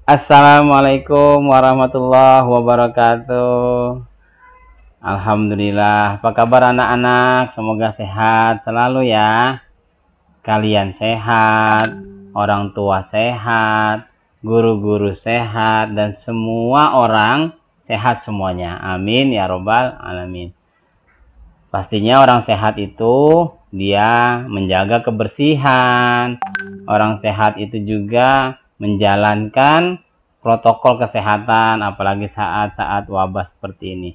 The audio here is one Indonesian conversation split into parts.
Assalamualaikum warahmatullahi wabarakatuh. Alhamdulillah. Apa kabar anak-anak? Semoga sehat selalu ya. Kalian sehat, orang tua sehat, guru-guru sehat, dan semua orang sehat semuanya. Amin ya robbal alamin. Pastinya orang sehat itu dia menjaga kebersihan. Orang sehat itu juga menjalankan protokol kesehatan, apalagi saat-saat wabah seperti ini.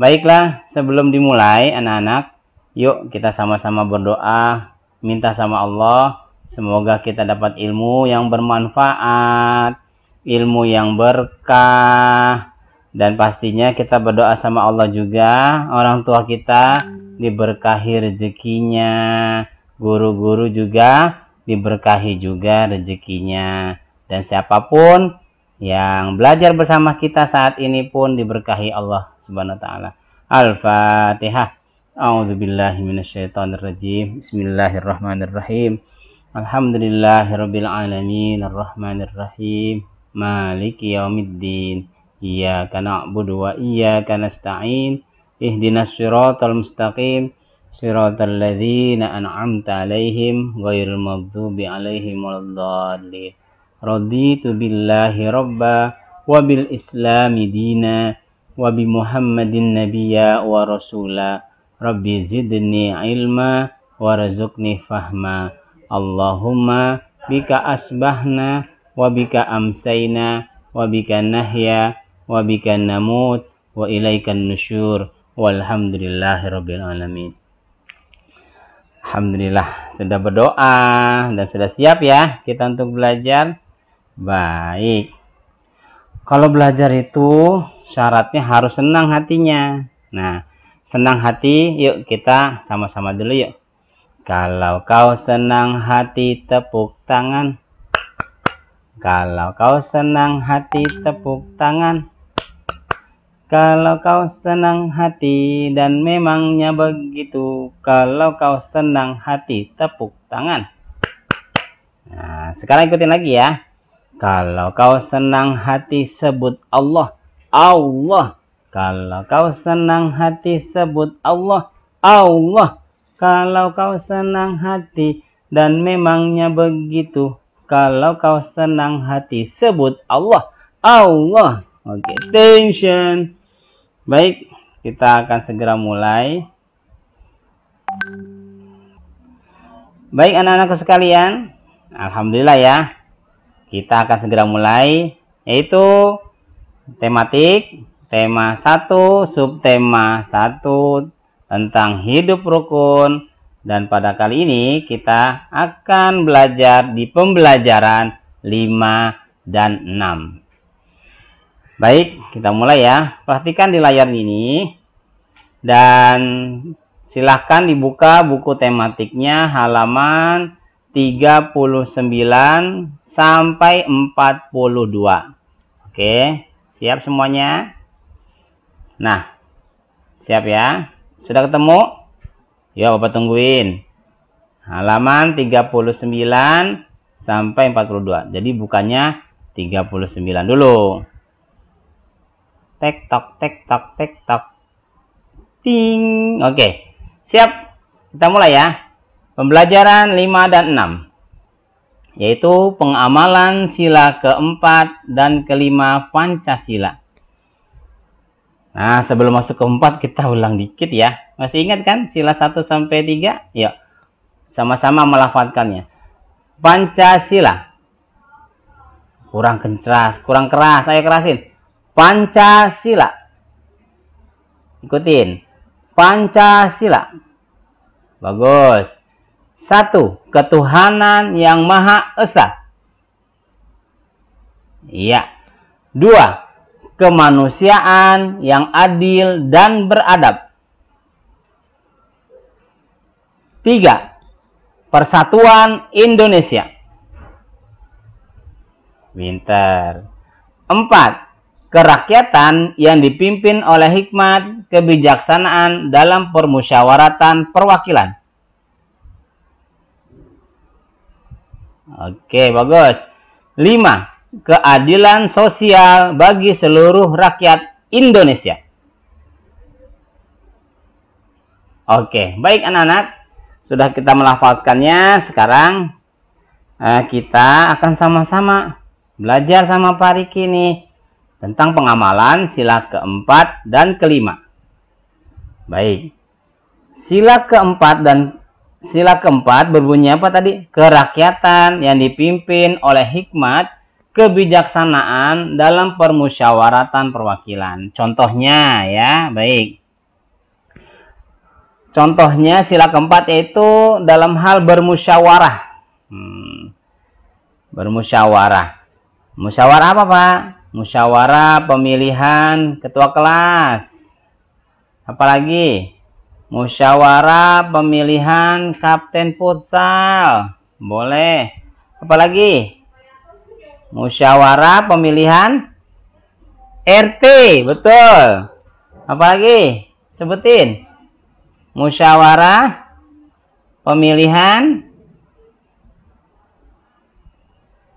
Baiklah, sebelum dimulai anak-anak, yuk kita sama-sama berdoa, minta sama Allah, semoga kita dapat ilmu yang bermanfaat, ilmu yang berkah, dan pastinya kita berdoa sama Allah juga, orang tua kita diberkahi rezekinya, guru-guru juga diberkahi juga rezekinya. Dan siapapun yang belajar bersama kita saat ini pun diberkahi Allah Subhanahu wa taala. Al-Fatihah. A'udzubillahi minasyaitonirrajim. Bismillahirrahmanirrahim. Alhamdulillahirabbil alamin arrahmanirrahim. Maliki yaumiddin. Iyyaka na'budu wa iyyaka nasta'in. Ihdinas siratal mustaqim. Siratal ladzina an'amta 'alaihim ghairil maghdubi 'alaihim waladdallin. Raditu billahi robba wa bil islami dina wa bi muhammadin nabiyya wa rasula. Rabbi zidni ilma warzuqni fahma. Allahumma bika asbahna wa bika amsayna wa bika nahya wa bika namut wa ilaikan nusyur. Walhamdulillahi rabbil alamin. Alhamdulillah, sudah berdoa dan sudah siap ya kita untuk belajar. Baik, kalau belajar itu syaratnya harus senang hatinya. Nah, senang hati, yuk kita sama-sama dulu yuk. Kalau kau senang hati, tepuk tangan. Kalau kau senang hati, tepuk tangan. Kalau kau senang hati, dan memangnya begitu. Kalau kau senang hati, tepuk tangan. Nah, sekarang ikutin lagi ya. Kalau kau senang hati, sebut Allah. Allah. Kalau kau senang hati, sebut Allah. Allah. Kalau kau senang hati, dan memangnya begitu. Kalau kau senang hati, sebut Allah. Allah. Oke, attention. Baik, kita akan segera mulai. Baik anak-anakku sekalian, alhamdulillah ya. Kita akan segera mulai, yaitu tematik, tema 1, subtema 1 tentang hidup rukun. Dan pada kali ini kita akan belajar di pembelajaran 5 dan 6. Baik, kita mulai ya. Perhatikan di layar ini. Dan silahkan dibuka buku tematiknya halaman 39 sampai 42. Oke, siap semuanya? Nah, siap ya? Sudah ketemu? Yuk, Bapak tungguin. Halaman 39 sampai 42. Jadi bukannya 39 dulu. Tek tok, tek tok, tek tok. Ting. Oke, siap? Kita mulai ya. Pembelajaran 5 dan 6, yaitu pengamalan sila keempat dan kelima Pancasila. Nah, sebelum masuk ke 4 kita ulang dikit ya. Masih ingat kan sila 1 sampai 3? Yuk, sama-sama melafalkannya. Pancasila. Kurang keras, ayo kerasin. Pancasila. Ikutin. Pancasila. Bagus. 1. Ketuhanan yang Maha Esa. Iya. 2. Kemanusiaan yang adil dan beradab. 3. Persatuan Indonesia. Pintar. 4. Kerakyatan yang dipimpin oleh hikmat kebijaksanaan dalam permusyawaratan perwakilan. Oke, bagus. 5. keadilan sosial bagi seluruh rakyat Indonesia. Oke, baik anak-anak, sudah kita melafalkannya. Sekarang kita akan sama-sama belajar sama Pak Riki nih tentang pengamalan sila keempat dan kelima. Baik, sila keempat berbunyi apa tadi? Kerakyatan yang dipimpin oleh hikmat kebijaksanaan dalam permusyawaratan perwakilan. Contohnya ya, baik. Contohnya sila keempat yaitu dalam hal bermusyawarah. Bermusyawarah. Musyawarah apa, Pak? Musyawarah pemilihan ketua kelas. Apalagi? Musyawarah pemilihan kapten futsal. Boleh. Apalagi? Musyawarah pemilihan RT. Betul. Apalagi? Sebutin. Musyawarah pemilihan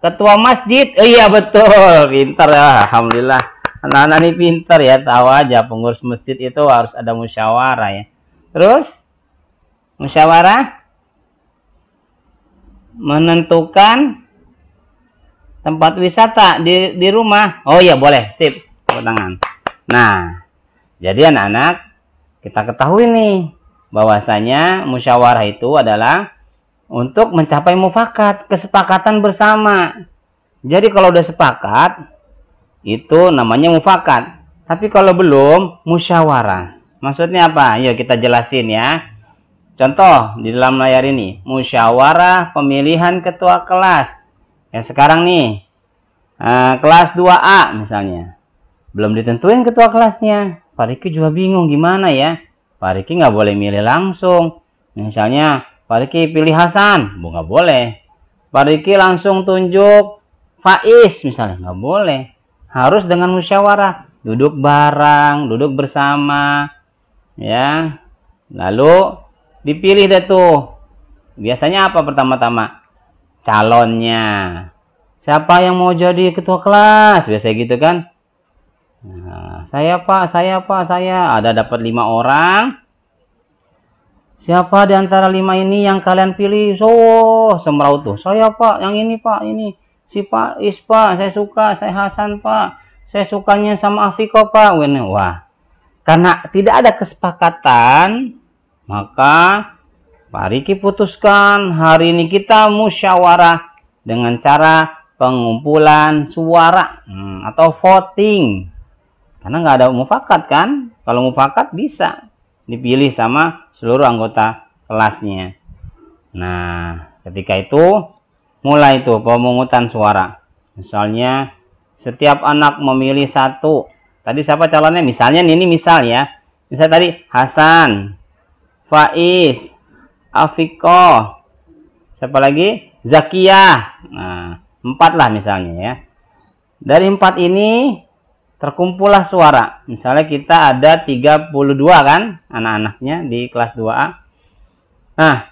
ketua masjid. Oh iya betul, pintar ya, alhamdulillah. Anak-anak ini pintar ya, tahu aja pengurus masjid itu harus ada musyawarah ya. Terus musyawarah menentukan tempat wisata di rumah. Oh iya boleh, sip, tepuk tangan. Nah, jadi anak-anak kita ketahui nih bahwasanya musyawarah itu adalah untuk mencapai mufakat, kesepakatan bersama. Jadi kalau udah sepakat, itu namanya mufakat. Tapi kalau belum, musyawarah. Maksudnya apa? Yuk kita jelasin ya. Contoh di dalam layar ini, musyawarah pemilihan ketua kelas. Ya sekarang nih, kelas 2A misalnya. Belum ditentuin ketua kelasnya. Pak Riki juga bingung gimana ya. Pak Riki nggak boleh milih langsung. Misalnya, Pak Riki pilih Hasan, nggak boleh. Pak Riki langsung tunjuk Faiz, misalnya, nggak boleh. Harus dengan musyawarah, duduk bareng, duduk bersama, ya. Lalu dipilih deh tuh. Biasanya apa pertama-tama? Calonnya. Siapa yang mau jadi ketua kelas? Biasanya gitu kan? Nah, saya Pak, saya. Ada dapat 5 orang. Siapa di antara 5 ini yang kalian pilih? Semraut tuh. Saya Pak, yang ini Pak, ini. Si Faiz Pak, saya suka. Saya Hasan Pak. Saya sukanya sama Afiko Pak. Wah, karena tidak ada kesepakatan, maka Pak Riki putuskan hari ini kita musyawarah dengan cara pengumpulan suara atau voting. Karena nggak ada mufakat kan? Kalau mufakat bisa dipilih sama seluruh anggota kelasnya. Nah, ketika itu mulai itu pemungutan suara. Misalnya setiap anak memilih satu. Tadi siapa calonnya? Misalnya ini misal ya. Misal tadi Hasan, Faiz, Afiko, siapa lagi? Zakiyah. Nah, 4 lah misalnya ya. Dari 4 ini terkumpullah suara. Misalnya kita ada 32 kan anak-anaknya di kelas 2A. Nah,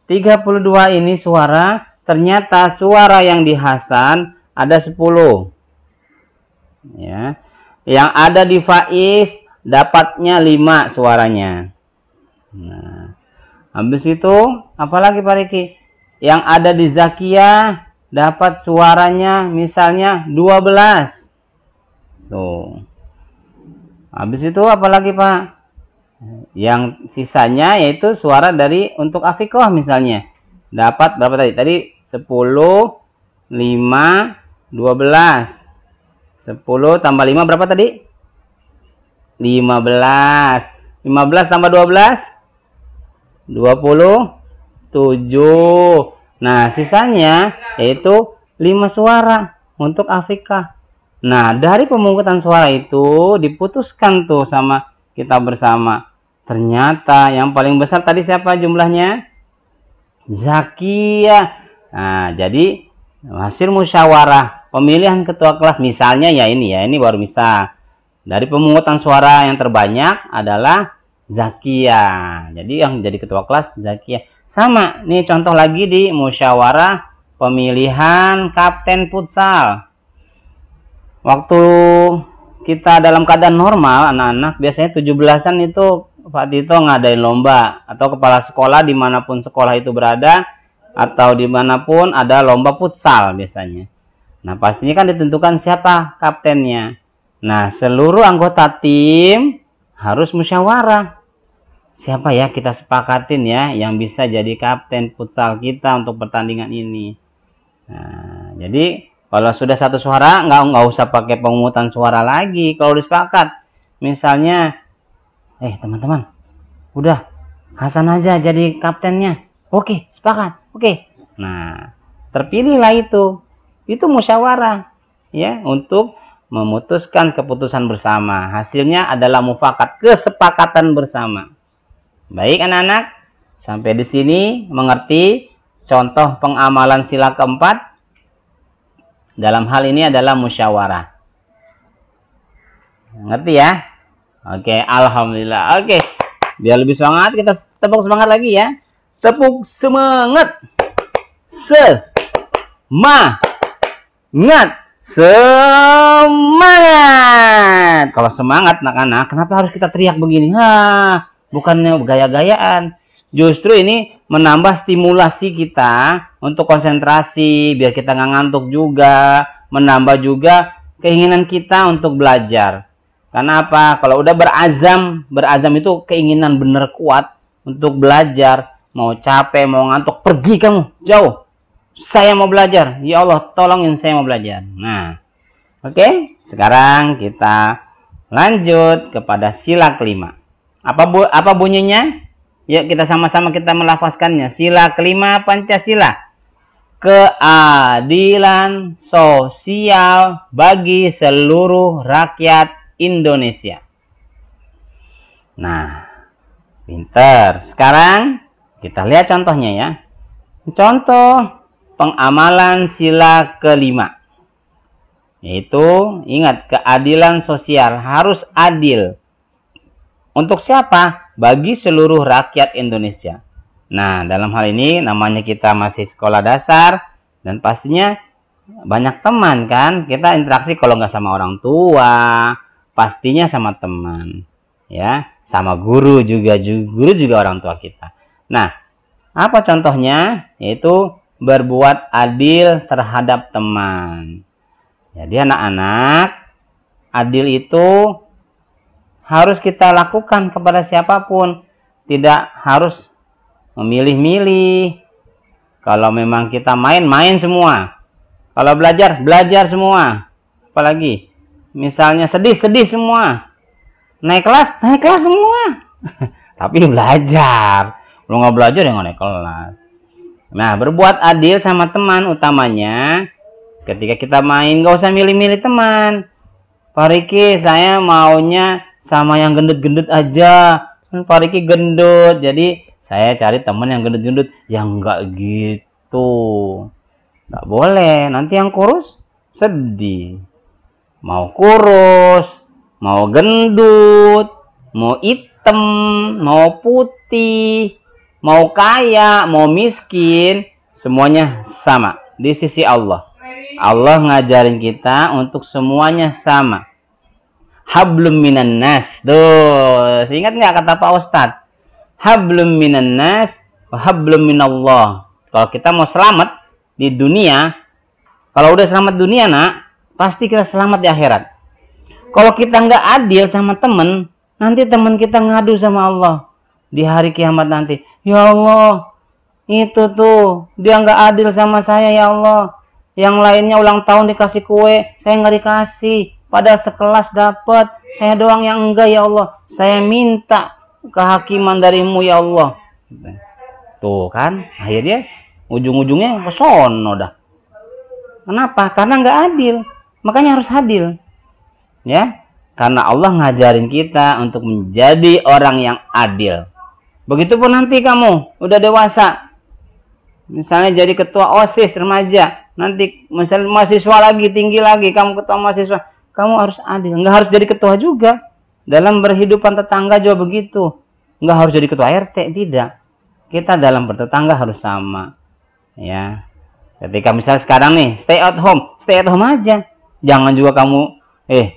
32 ini suara, ternyata suara yang di Hasan ada 10. Ya. Yang ada di Faiz dapatnya 5 suaranya. Nah, habis itu apalagi Pak Riki? Yang ada di Zakiyah dapat suaranya misalnya 12. Tuh. Habis itu apalagi Pak? Yang sisanya yaitu suara dari untuk Afikoh misalnya. Dapat berapa tadi? Tadi 10, 5, 12. 10 tambah 5 berapa tadi? 15. 15 tambah 12? 27. Nah, sisanya yaitu 5 suara untuk Afika. Nah, dari pemungutan suara itu diputuskan tuh sama kita bersama. Ternyata yang paling besar tadi siapa jumlahnya? Zakiyah. Nah, jadi hasil musyawarah pemilihan ketua kelas misalnya ya ini baru misal. Dari pemungutan suara yang terbanyak adalah Zakiyah. Jadi yang jadi ketua kelas Zakiyah. Sama, nih contoh lagi di musyawarah pemilihan kapten futsal. Waktu kita dalam keadaan normal, anak-anak biasanya 17-an itu Pak Tito ngadain lomba, atau kepala sekolah dimanapun sekolah itu berada, atau dimanapun ada lomba futsal biasanya. Nah, pastinya kan ditentukan siapa kaptennya. Nah, seluruh anggota tim harus musyawarah. Siapa ya kita sepakatin ya yang bisa jadi kapten futsal kita untuk pertandingan ini. Nah, jadi kalau sudah satu suara, nggak usah pakai pemungutan suara lagi. Kalau disepakat, misalnya, teman-teman, udah Hasan aja jadi kaptennya. Oke, sepakat. Oke. Nah, terpilihlah itu. Itu musyawarah, ya, untuk memutuskan keputusan bersama. Hasilnya adalah mufakat, kesepakatan bersama. Baik anak-anak, sampai di sini mengerti contoh pengamalan sila keempat. Dalam hal ini adalah musyawarah. Ngerti ya? Oke, alhamdulillah. Oke, biar lebih semangat kita tepuk semangat lagi ya. Tepuk semangat. Semangat. Kalau semangat anak-anak, kenapa harus kita teriak begini? Bukannya gaya-gayaan. Justru ini menambah stimulasi kita untuk konsentrasi, biar kita nggak ngantuk juga, menambah juga keinginan kita untuk belajar. Karena apa? Kalau udah berazam itu keinginan bener kuat untuk belajar. Mau capek, mau ngantuk, pergi kamu, jauh. Saya mau belajar. Ya Allah, tolongin saya mau belajar. Nah, oke. Sekarang kita lanjut kepada sila kelima. Apa bunyinya? Yuk kita sama-sama kita melafazkannya. Sila kelima Pancasila. Keadilan sosial bagi seluruh rakyat Indonesia. Nah, pinter. Sekarang kita lihat contohnya ya. Contoh pengamalan sila kelima. Yaitu, ingat, keadilan sosial harus adil. Untuk siapa? Bagi seluruh rakyat Indonesia. Nah, dalam hal ini namanya kita masih sekolah dasar dan pastinya banyak teman kan. Kita interaksi kalau nggak sama orang tua, pastinya sama teman, ya, sama guru juga orang tua kita. Nah, apa contohnya? Yaitu berbuat adil terhadap teman. Jadi anak-anak, adil itu harus kita lakukan kepada siapapun. Tidak harus memilih-milih. Kalau memang kita main semua. Kalau belajar semua. Apalagi misalnya sedih semua. Naik kelas semua. Tapi belajar. Kalau nggak belajar ya nggak naik kelas. Nah, berbuat adil sama teman utamanya. Ketika kita main nggak usah milih-milih teman. Pak Riki, saya maunya sama yang gendut-gendut aja. Pak Riki gendut, jadi saya cari teman yang gendut-gendut. Yang enggak gitu. Enggak boleh, nanti yang kurus sedih. Mau kurus, mau gendut, mau hitam, mau putih, mau kaya, mau miskin, semuanya sama di sisi Allah. Allah ngajarin kita untuk semuanya sama. Hablum minan nas. Tuh, ingat nggak kata Pak Ustadz? Hablum minan nas wa hablum minallah. Kalau kita mau selamat di dunia, kalau udah selamat dunia nak, pasti kita selamat di akhirat. Kalau kita nggak adil sama temen, nanti teman kita ngadu sama Allah di hari kiamat nanti. Ya Allah, itu tuh dia nggak adil sama saya ya Allah. Yang lainnya ulang tahun dikasih kue, saya nggak dikasih. Padahal sekelas dapat, saya doang yang enggak ya Allah. Saya minta kehakiman darimu ya Allah. Tuh kan, akhirnya ujung-ujungnya ke sono dah. Kenapa? Karena nggak adil. Makanya harus adil. Ya, karena Allah ngajarin kita untuk menjadi orang yang adil. Begitupun nanti kamu udah dewasa. Misalnya jadi ketua OSIS remaja. Nanti misalnya mahasiswa lagi, tinggi lagi, kamu ketua mahasiswa, kamu harus adil. Nggak harus jadi ketua juga. Dalam berhidupan tetangga juga begitu. Nggak harus jadi ketua RT, tidak. Kita dalam bertetangga harus sama. Ya. Ketika misalnya sekarang nih, stay at home aja. Jangan juga kamu,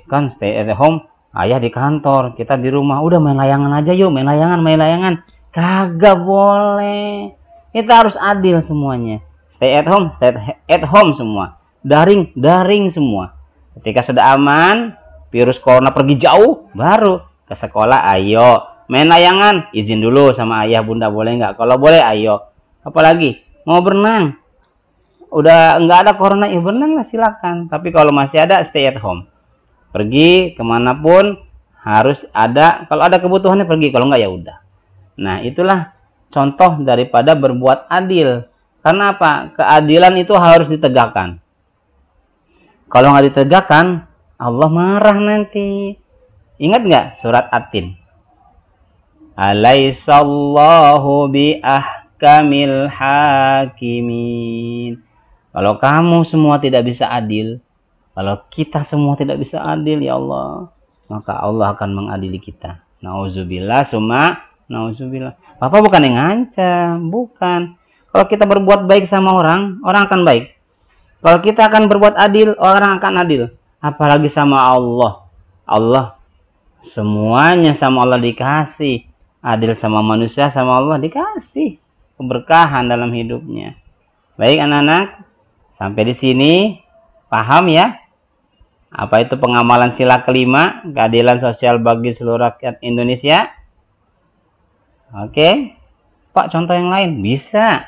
kan stay at home, ayah di kantor, kita di rumah, udah main layangan aja yuk, main layangan. Kagak boleh. Kita harus adil semuanya. Stay at home semua. Daring semua. Ketika sudah aman, virus corona pergi jauh, baru ke sekolah, ayo. Main layangan, izin dulu sama ayah bunda, boleh nggak? Kalau boleh, ayo. Apalagi, mau berenang. Udah nggak ada corona, ya berenang lah silakan. Tapi kalau masih ada, stay at home. Pergi kemanapun, harus ada. Kalau ada kebutuhannya pergi, kalau nggak ya udah. Nah, itulah contoh daripada berbuat adil. Karena apa? Keadilan itu harus ditegakkan. Kalau nggak ditegakkan, Allah marah nanti. Ingat nggak surat At-Tin? Alaihissallahu biahkamil hakimin. Kalau kamu semua tidak bisa adil, kalau kita semua tidak bisa adil, ya Allah, maka Allah akan mengadili kita. Nauzubillah, summa nauzubillah. Bapak bukan yang ngancam, bukan. Kalau kita berbuat baik sama orang, orang akan baik. Kalau kita akan berbuat adil, orang akan adil. Apalagi sama Allah. Allah, semuanya sama Allah dikasih. Adil sama manusia, sama Allah dikasih keberkahan dalam hidupnya. Baik anak-anak, sampai di sini paham ya? Apa itu pengamalan sila kelima, keadilan sosial bagi seluruh rakyat Indonesia? Oke. Pak, contoh yang lain? Bisa.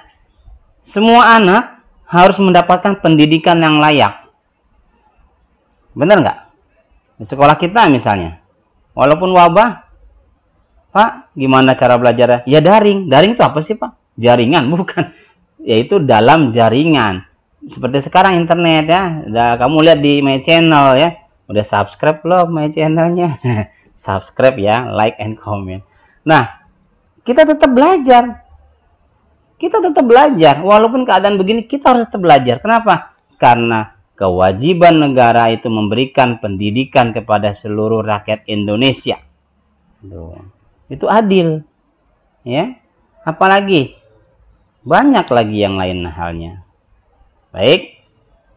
Semua anak harus mendapatkan pendidikan yang layak. Benar nggak? Di sekolah kita misalnya, walaupun wabah, Pak, gimana cara belajarnya? Ya daring. Daring itu apa sih, Pak? Jaringan, bukan. Yaitu dalam jaringan. Seperti sekarang internet ya. Udah kamu lihat di my channel ya. Udah subscribe belum my channelnya? Subscribe ya, like and comment. Nah, kita tetap belajar. Kita tetap belajar. Walaupun keadaan begini, kita harus tetap belajar. Kenapa? Karena kewajiban negara itu memberikan pendidikan kepada seluruh rakyat Indonesia. Itu adil. Ya. Apalagi banyak lagi yang lain halnya. Baik.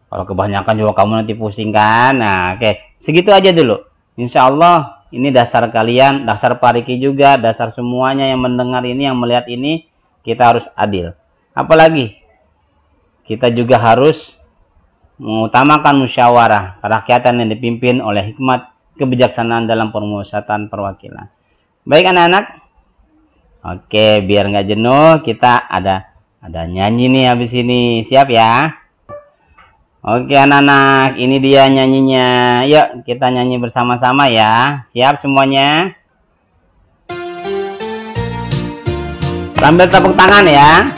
Kalau kebanyakan juga kamu nanti pusing kan. Nah, oke. Segitu aja dulu. Insya Allah ini dasar kalian, dasar Pariki juga, dasar semuanya yang mendengar ini, yang melihat ini. Kita harus adil. Apalagi kita juga harus mengutamakan musyawarah kerakyatan yang dipimpin oleh hikmat kebijaksanaan dalam permusyawaratan perwakilan. Baik anak-anak. Oke, biar nggak jenuh, kita ada nyanyi nih habis ini. Siap ya? Oke anak-anak, ini dia nyanyinya. Yuk kita nyanyi bersama-sama ya. Siap semuanya? Sambil tepuk tangan ya.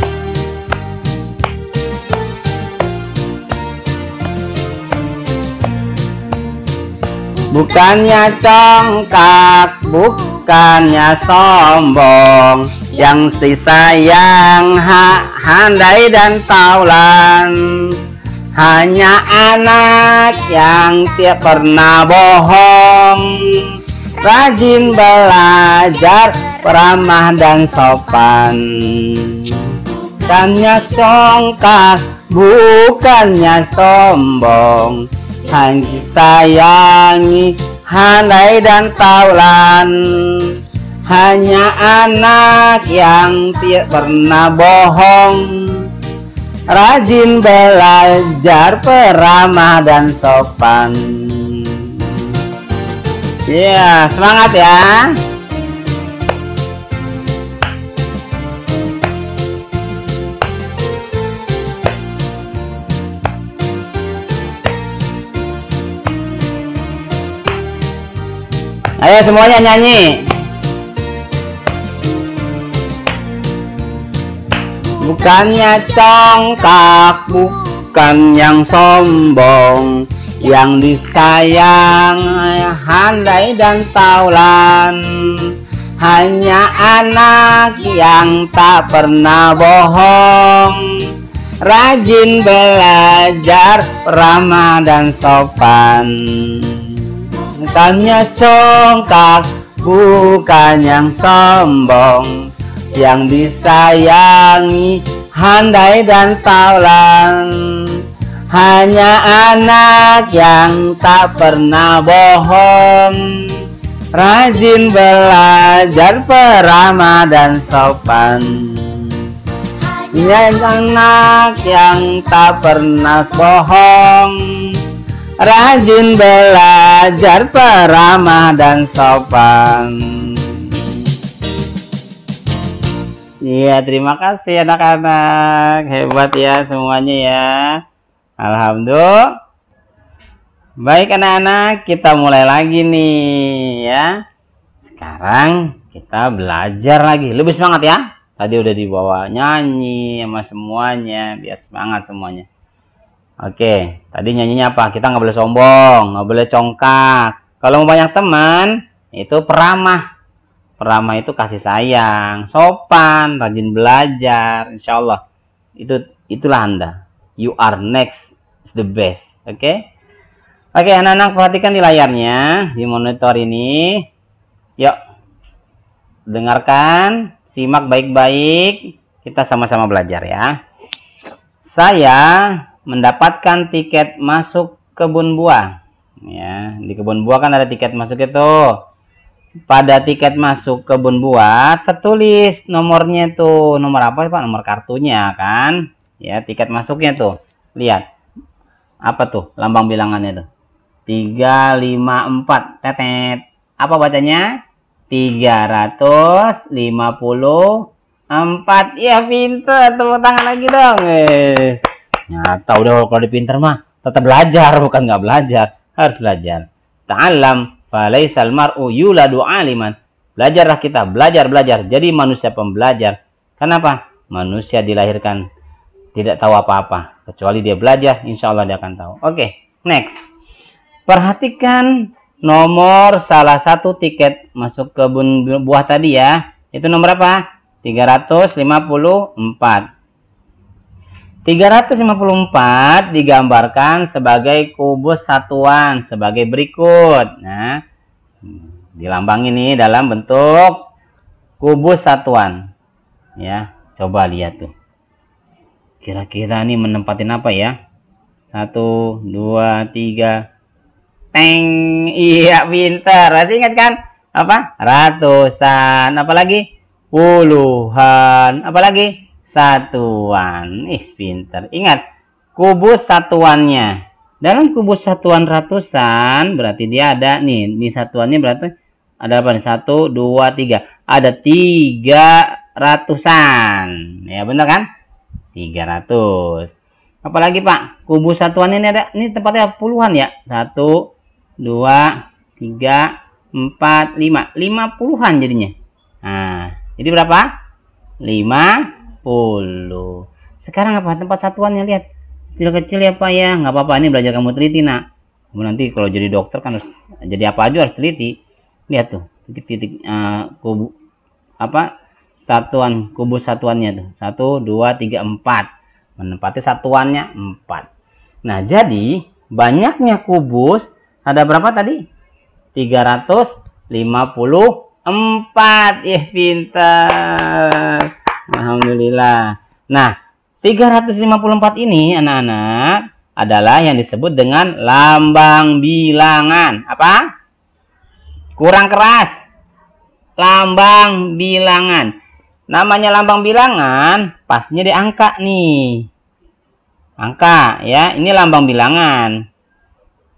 Bukannya congkak, bukannya sombong, yang si sayang handai dan taulan. Hanya anak yang tiap pernah bohong, rajin belajar, ramah dan sopan. Bukannya congkak, bukannya sombong, hanya sayangi, handai dan taulan. Hanya anak yang tidak pernah bohong, rajin belajar, peramah dan sopan. Ya, semangat ya. Ayo semuanya nyanyi. Bukannya congkak, bukan yang sombong, yang disayang, handai dan taulan. Hanya anak yang tak pernah bohong, rajin belajar, ramah dan sopan. Bukannya congkak, bukan yang sombong, yang disayangi, handai dan taulan. Hanya anak yang tak pernah bohong, rajin belajar, peramah dan sopan. Hanya anak yang tak pernah bohong, rajin belajar, peramah dan sopan. Iya, terima kasih anak-anak. Hebat ya semuanya ya. Alhamdulillah. Baik anak-anak, kita mulai lagi nih ya. Sekarang kita belajar lagi. Lebih semangat ya. Tadi udah dibawa nyanyi sama semuanya, biar semangat semuanya. Oke, tadi nyanyinya apa? Kita nggak boleh sombong, nggak boleh congkak. Kalau mau banyak teman, itu peramah. Peramah itu kasih sayang, sopan, rajin belajar. Insya Allah, itulah Anda. You are next is the best. Oke? Oke, anak-anak perhatikan di layarnya, di monitor ini. Yuk, dengarkan, simak baik-baik. Kita sama-sama belajar ya. Saya mendapatkan tiket masuk kebun buah. Ya, di kebun buah kan ada tiket masuk itu. Pada tiket masuk kebun buah tertulis nomornya tuh. Nomor apa Pak? Nomor kartunya kan? Ya, tiket masuknya tuh. Lihat. Apa tuh lambang bilangannya tuh? 354. Tetet. Apa bacanya? 354. Ya, pintar. Tepuk tangan lagi dong. Nyata udah kalau pintar mah tetap belajar, bukan nggak belajar. Harus belajar. Ta'allam falaisal mar'u yuladu aliman. Belajarlah kita, belajar. Jadi manusia pembelajar. Kenapa? Manusia dilahirkan tidak tahu apa-apa. Kecuali dia belajar, insya Allah dia akan tahu. Oke, next. Perhatikan nomor salah satu tiket masuk kebun buah tadi ya. Itu nomor apa? 354. 354 digambarkan sebagai kubus satuan sebagai berikut. Nah, dilambang ini dalam bentuk kubus satuan. Ya, coba lihat tuh. Kira-kira nih menempatin apa ya? 1, 2, 3. Teng. Iya, pintar. Masih ingat kan? Apa? Ratusan. Apalagi? Puluhan. Apalagi? Satuan. Pintar. Ingat, kubus satuannya. Dalam kubus satuan ratusan berarti dia ada nih. Ini satuannya berarti ada apa nih? 1, 2, 3. Ada 300-an. Ya benar kan? 300. Apalagi Pak? Kubus satuannya ini ada. Ini tempatnya puluhan ya. 1, 2, 3, 4, 5. 50-an jadinya. Nah, jadi berapa? 50. Sekarang apa tempat satuannya? Lihat kecil-kecil ya Pak ya. Nggak apa-apa, ini belajar kamu teliti nak. Kamu nanti kalau jadi dokter kan harus jadi apa aja harus teliti. Lihat tuh titik-titik satuan kubus satuannya tuh 1, 2, 3, 4. Menempati satuannya 4. Nah jadi banyaknya kubus ada berapa tadi? 354. Pintar. Alhamdulillah. Nah, 354 ini anak-anak adalah yang disebut dengan lambang bilangan. Apa? Kurang keras. Lambang bilangan. Namanya lambang bilangan, pastinya di angka nih. Angka ya, ini lambang bilangan.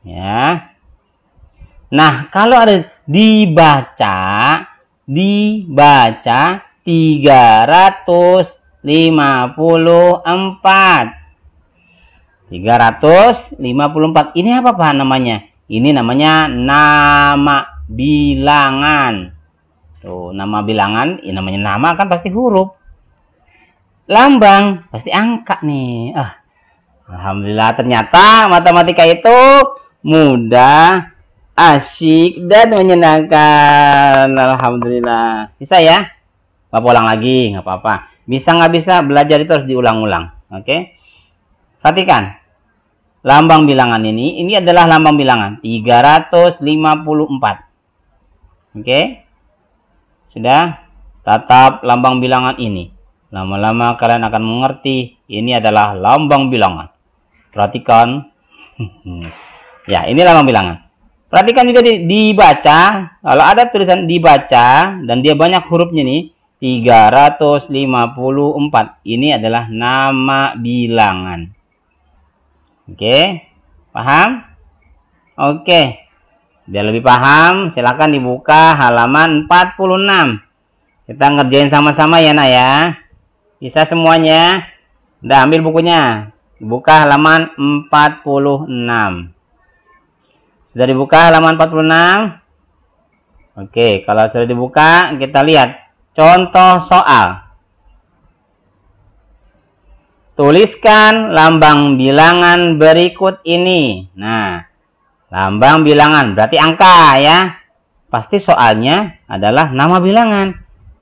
Ya. Nah, kalau ada dibaca 354. 354. Ini apa Pak namanya? Ini namanya nama bilangan. Tuh, nama bilangan, ini namanya nama kan pasti huruf. Lambang pasti angka nih. Alhamdulillah ternyata matematika itu mudah, asyik dan menyenangkan. Alhamdulillah. Bisa ya? Bapak ulang lagi, nggak apa-apa. Bisa nggak bisa, belajar itu harus diulang-ulang. Oke? Perhatikan. Lambang bilangan ini adalah lambang bilangan 354. Oke? Sudah? Tatap lambang bilangan ini. Lama-lama kalian akan mengerti ini adalah lambang bilangan. Perhatikan. Ya, ini lambang bilangan. Perhatikan juga dibaca. Kalau ada tulisan dibaca dan dia banyak hurufnya nih, 354. Ini adalah nama bilangan. Oke, paham? Oke. Biar lebih paham, silakan dibuka halaman 46. Kita ngerjain sama-sama ya, Nak ya. Bisa semuanya? Udah ambil bukunya. Buka halaman 46. Sudah dibuka halaman 46? Oke, kalau sudah dibuka, kita lihat contoh soal. Tuliskan lambang bilangan berikut ini. Nah, lambang bilangan berarti angka ya. Pasti soalnya adalah nama bilangan.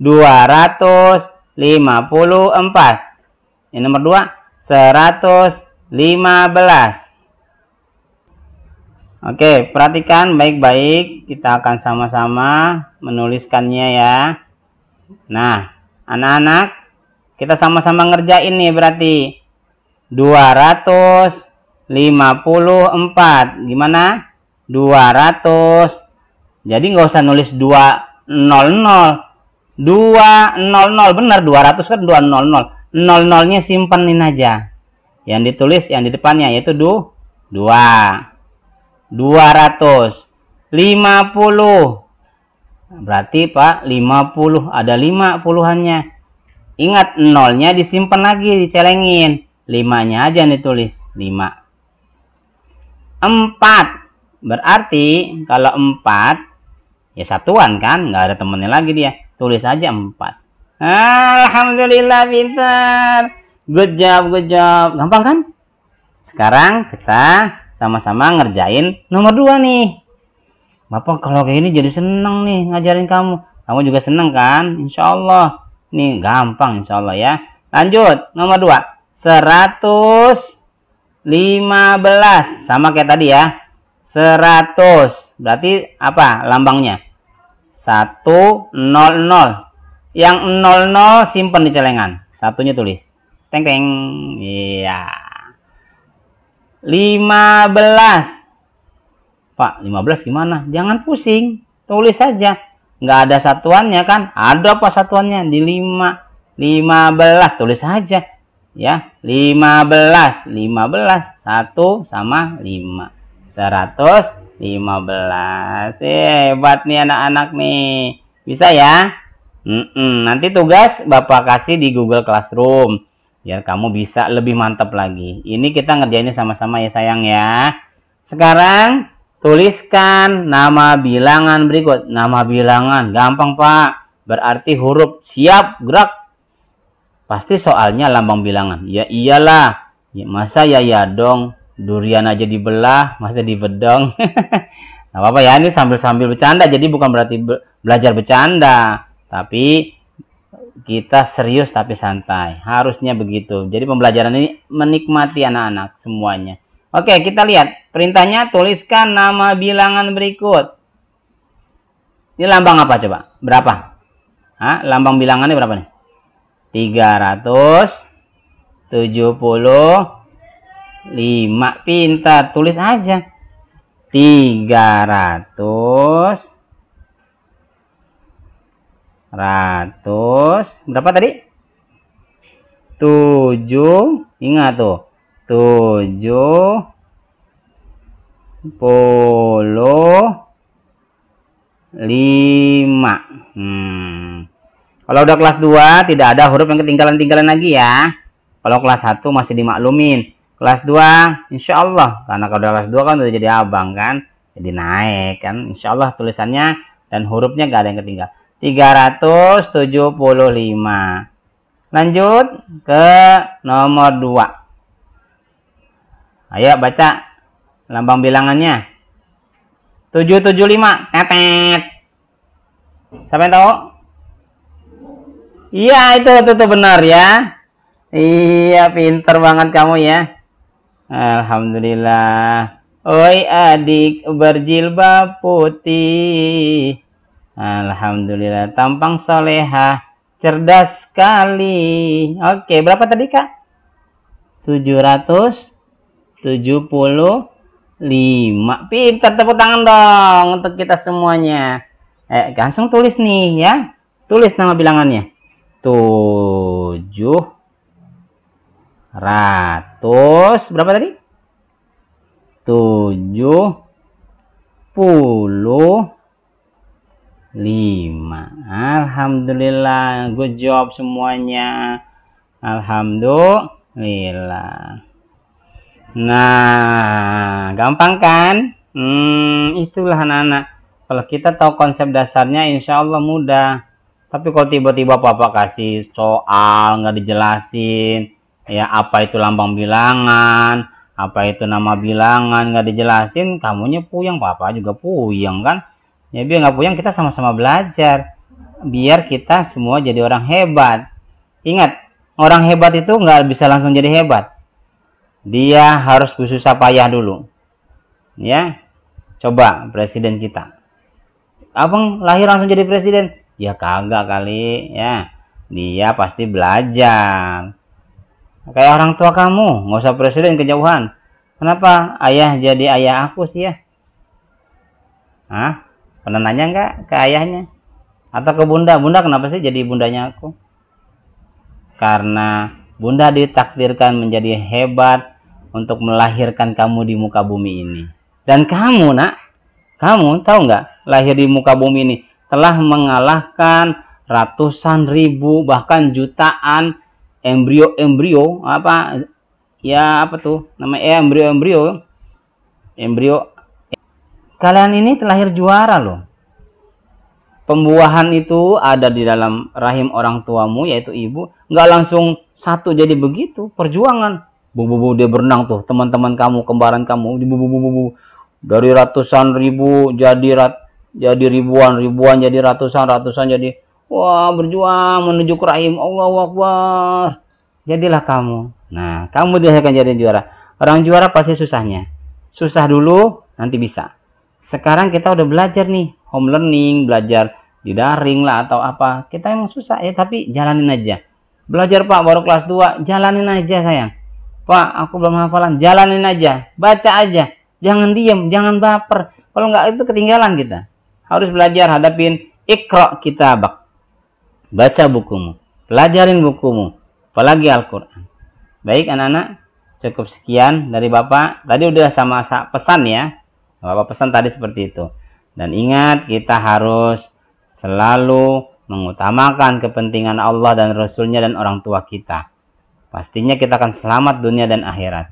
254. Ini nomor 2. 115. Oke, perhatikan baik-baik. Kita akan sama-sama menuliskannya ya. Nah, anak-anak, kita sama-sama ngerjain nih berarti. 254. Gimana? 200. Jadi nggak usah nulis 200. 200 benar, 200 kan 200. 00-nya simpanin aja. Yang ditulis yang di depannya yaitu 2. 250. Berarti Pak 50 ada 50-annya. Ingat nolnya disimpan lagi, dicelengin. 5-nya aja yang ditulis 5. 4. Berarti kalau 4 ya satuan kan, nggak ada temennya lagi dia. Tulis aja 4. Alhamdulillah pintar. Good job, good job. Gampang kan? Sekarang kita sama-sama ngerjain nomor 2 nih. Bapak kalau kayak ini jadi seneng nih ngajarin kamu. Kamu juga seneng kan? Insya Allah. Nih gampang insya Allah ya. Lanjut nomor 2. 115. Sama kayak tadi ya. 100. Berarti apa lambangnya? 100. Yang 00 simpan di celengan. Satunya tulis. Teng teng. Iya. 15. Pak, 15 gimana? Jangan pusing. Tulis saja. Nggak ada satuannya kan? Ada apa satuannya? Di 5. 15. Tulis saja. Ya. 15. 15. 1 sama 5. 115. Hebat nih anak-anak nih. Bisa ya? Nanti tugas Bapak kasih di Google Classroom biar kamu bisa lebih mantap lagi. Ini kita ngerjainnya sama-sama ya sayang ya. Sekarang tuliskan nama bilangan berikut. Nama bilangan gampang Pak. Berarti huruf. Siap gerak. Pasti soalnya lambang bilangan. Ya iyalah. Ya, masa ya dong. Durian aja dibelah, masa dibedong. Nah, apa ya ini sambil-sambil bercanda. Jadi bukan berarti belajar bercanda. Tapi kita serius tapi santai. Harusnya begitu. Jadi pembelajaran ini menikmati anak-anak semuanya. Oke, kita lihat. Perintahnya tuliskan nama bilangan berikut. Ini lambang apa coba? Berapa? Lambang bilangannya berapa nih? 375. Pintar. Tulis aja. 300. Berapa tadi? 7. Ingat tuh. 75. Kalau udah kelas 2 tidak ada huruf yang ketinggalan-tinggalan lagi ya. Kalau kelas 1 masih dimaklumin. Kelas 2 insya Allah. Karena kalau udah kelas 2 kan udah jadi abang kan. Jadi naik kan. Insya Allah tulisannya dan hurufnya gak ada yang ketinggalan. 375. Lanjut ke nomor 2. Ayo baca lambang bilangannya. 775. Tetet. Siapa yang tahu? Iya, itu benar ya. Iya, pinter banget kamu ya. Alhamdulillah. Oi adik berjilbab putih. Alhamdulillah, tampang solehah, cerdas sekali. Oke, berapa tadi Kak? 775. 75. Pintar, tepuk tangan dong untuk kita semuanya. Langsung tulis nih ya. Tulis nama bilangannya. 700. Berapa tadi? 75. Alhamdulillah, good job semuanya. Alhamdulillah. Nah, gampang kan? Itulah anak-anak. Kalau kita tahu konsep dasarnya, insya Allah mudah. Tapi kalau tiba-tiba Papa kasih soal nggak dijelasin, ya apa itu lambang bilangan, apa itu nama bilangan nggak dijelasin, kamunya puyeng, Papa juga puyeng kan? Ya biar nggak puyeng, kita sama-sama belajar. Biar kita semua jadi orang hebat. Ingat, orang hebat itu nggak bisa langsung jadi hebat. Dia harus bersusah payah dulu. Ya, coba presiden kita. Abang lahir langsung jadi presiden? Ya kagak kali, ya. Dia pasti belajar. Kayak orang tua kamu, nggak usah presiden kejauhan. Kenapa ayah jadi ayah aku sih ya? Hah? Pernah nanya nggak ke ayahnya? Atau ke bunda? Bunda kenapa sih jadi bundanya aku? Karena bunda ditakdirkan menjadi hebat untuk melahirkan kamu di muka bumi ini. Dan kamu nak, kamu tahu nggak, lahir di muka bumi ini telah mengalahkan ratusan ribu bahkan jutaan embrio apa ya, apa tuh namanya, embrio. Kalian ini terlahir juara loh. Pembuahan itu ada di dalam rahim orang tuamu, yaitu ibu. Nggak langsung satu jadi begitu, perjuangan. Dia berenang tuh, teman-teman kamu, kembaran kamu, dari ratusan ribu jadi ribuan jadi ratusan jadi, wah, berjuang menuju ke rahim. Allahu Akbar. Jadilah kamu. Nah, kamu dia akan jadi juara. Orang juara pasti susahnya. Susah dulu, nanti bisa. Sekarang kita udah belajar nih, home learning, belajar di daring lah atau apa. Kita emang susah ya, tapi jalanin aja. Belajar Pak, baru kelas 2, jalanin aja sayang. Pak, aku belum hafalan, jalanin aja, baca aja, jangan diem, jangan baper. Kalau nggak itu ketinggalan kita. Harus belajar, hadapin Iqra kitabak. Baca bukumu, pelajarin bukumu, apalagi Al-Quran. Baik anak-anak, cukup sekian dari Bapak. Tadi udah sama pesan ya, Bapak pesan tadi seperti itu. Dan ingat, kita harus selalu mengutamakan kepentingan Allah dan Rasulnya dan orang tua kita. Pastinya kita akan selamat dunia dan akhirat.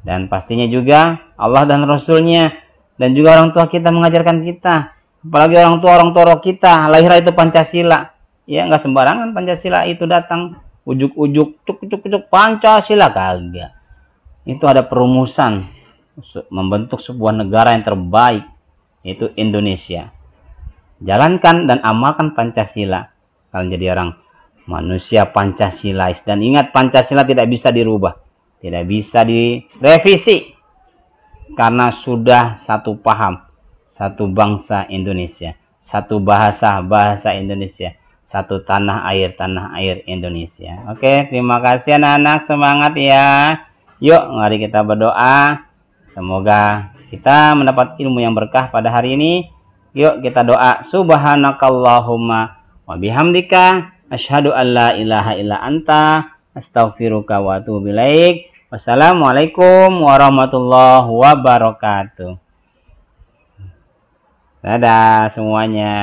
Dan pastinya juga Allah dan Rasulnya dan juga orang tua kita mengajarkan kita. Apalagi orang tua kita, lahir itu Pancasila. Ya, nggak sembarangan Pancasila itu datang. Ujuk-ujuk, cuk Pancasila, kagak. Itu ada perumusan membentuk sebuah negara yang terbaik, yaitu Indonesia. Jalankan dan amalkan Pancasila. Kalian jadi orang manusia Pancasilais. Dan ingat, Pancasila tidak bisa dirubah, tidak bisa direvisi, karena sudah satu paham, satu bangsa Indonesia, satu bahasa Indonesia, satu tanah air Indonesia. Oke, terima kasih anak-anak, semangat ya. Yuk, mari kita berdoa. Semoga kita mendapat ilmu yang berkah pada hari ini. Yuk kita doa. Subhanakallahumma wa bihamdika asyhadu an la ilaha illa anta astaghfiruka wa atubu ilaik. Wassalamualaikum warahmatullahi wabarakatuh. Dadah semuanya.